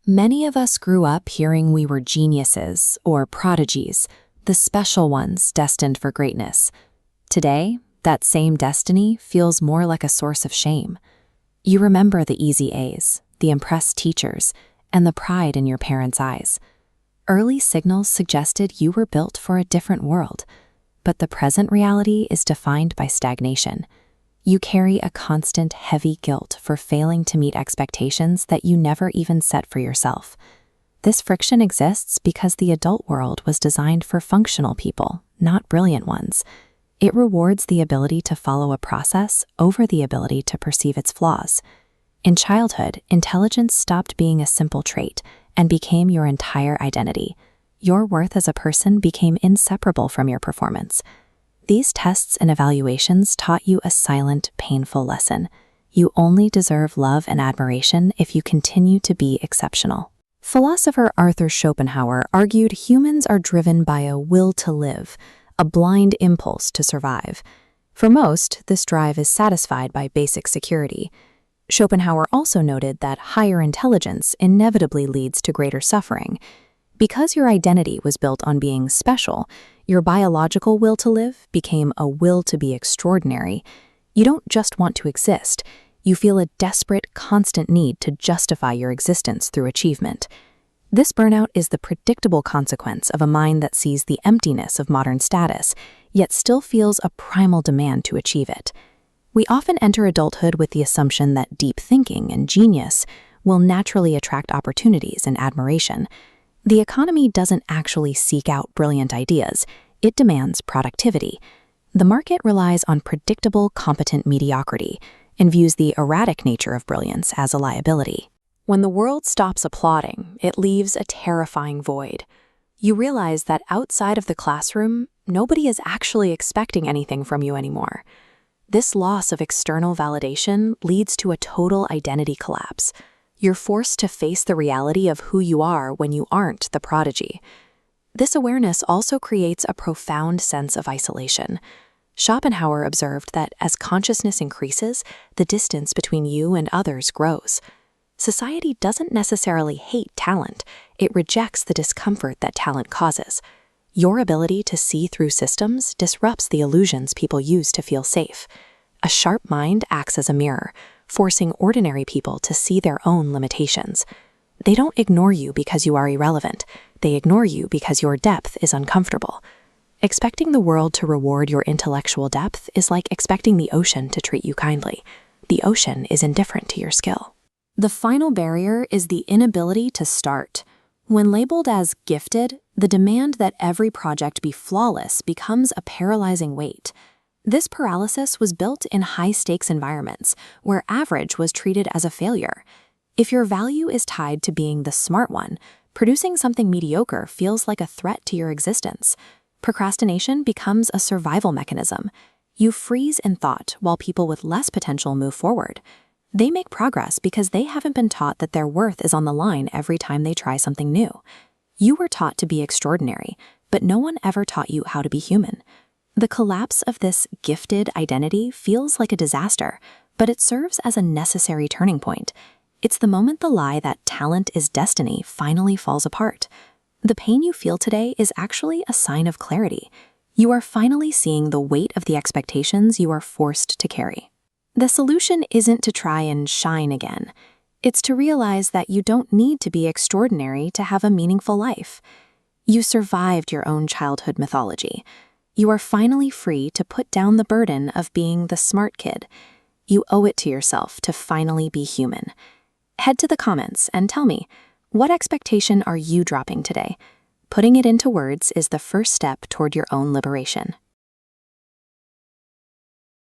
Many of us grew up hearing we were geniuses or prodigies, the special ones destined for greatness. Today, that same destiny feels more like a source of shame. You remember the easy A's, the impressed teachers, and the pride in your parents' eyes. Early signals suggested you were built for a different world, but the present reality is defined by stagnation. You carry a constant, heavy guilt for failing to meet expectations that you never even set for yourself. This friction exists because the adult world was designed for functional people, not brilliant ones. It rewards the ability to follow a process over the ability to perceive its flaws. In childhood, intelligence stopped being a simple trait and became your entire identity. Your worth as a person became inseparable from your performance. These tests and evaluations taught you a silent, painful lesson. You only deserve love and admiration if you continue to be exceptional. Philosopher Arthur Schopenhauer argued humans are driven by a will to live, a blind impulse to survive. For most, this drive is satisfied by basic security. Schopenhauer also noted that higher intelligence inevitably leads to greater suffering. Because your identity was built on being special, your biological will to live became a will to be extraordinary. You don't just want to exist. You feel a desperate, constant need to justify your existence through achievement. This burnout is the predictable consequence of a mind that sees the emptiness of modern status, yet still feels a primal demand to achieve it. We often enter adulthood with the assumption that deep thinking and genius will naturally attract opportunities and admiration. The economy doesn't actually seek out brilliant ideas, it demands productivity. The market relies on predictable, competent mediocrity and views the erratic nature of brilliance as a liability. When the world stops applauding, it leaves a terrifying void. You realize that outside of the classroom, nobody is actually expecting anything from you anymore. This loss of external validation leads to a total identity collapse. You're forced to face the reality of who you are when you aren't the prodigy. This awareness also creates a profound sense of isolation. Schopenhauer observed that as consciousness increases, the distance between you and others grows. Society doesn't necessarily hate talent, it rejects the discomfort that talent causes. Your ability to see through systems disrupts the illusions people use to feel safe. A sharp mind acts as a mirror, forcing ordinary people to see their own limitations. They don't ignore you because you are irrelevant. They ignore you because your depth is uncomfortable. Expecting the world to reward your intellectual depth is like expecting the ocean to treat you kindly. The ocean is indifferent to your skill. The final barrier is the inability to start. When labeled as gifted, the demand that every project be flawless becomes a paralyzing weight. This paralysis was built in high-stakes environments, where average was treated as a failure. If your value is tied to being the smart one, producing something mediocre feels like a threat to your existence. Procrastination becomes a survival mechanism. You freeze in thought while people with less potential move forward. They make progress because they haven't been taught that their worth is on the line every time they try something new. You were taught to be extraordinary, but no one ever taught you how to be human. The collapse of this gifted identity feels like a disaster, but it serves as a necessary turning point. It's the moment the lie that talent is destiny finally falls apart. The pain you feel today is actually a sign of clarity. You are finally seeing the weight of the expectations you are forced to carry. The solution isn't to try and shine again. It's to realize that you don't need to be extraordinary to have a meaningful life. You survived your own childhood mythology. You are finally free to put down the burden of being the smart kid. You owe it to yourself to finally be human. Head to the comments and tell me, what expectation are you dropping today? Putting it into words is the first step toward your own liberation.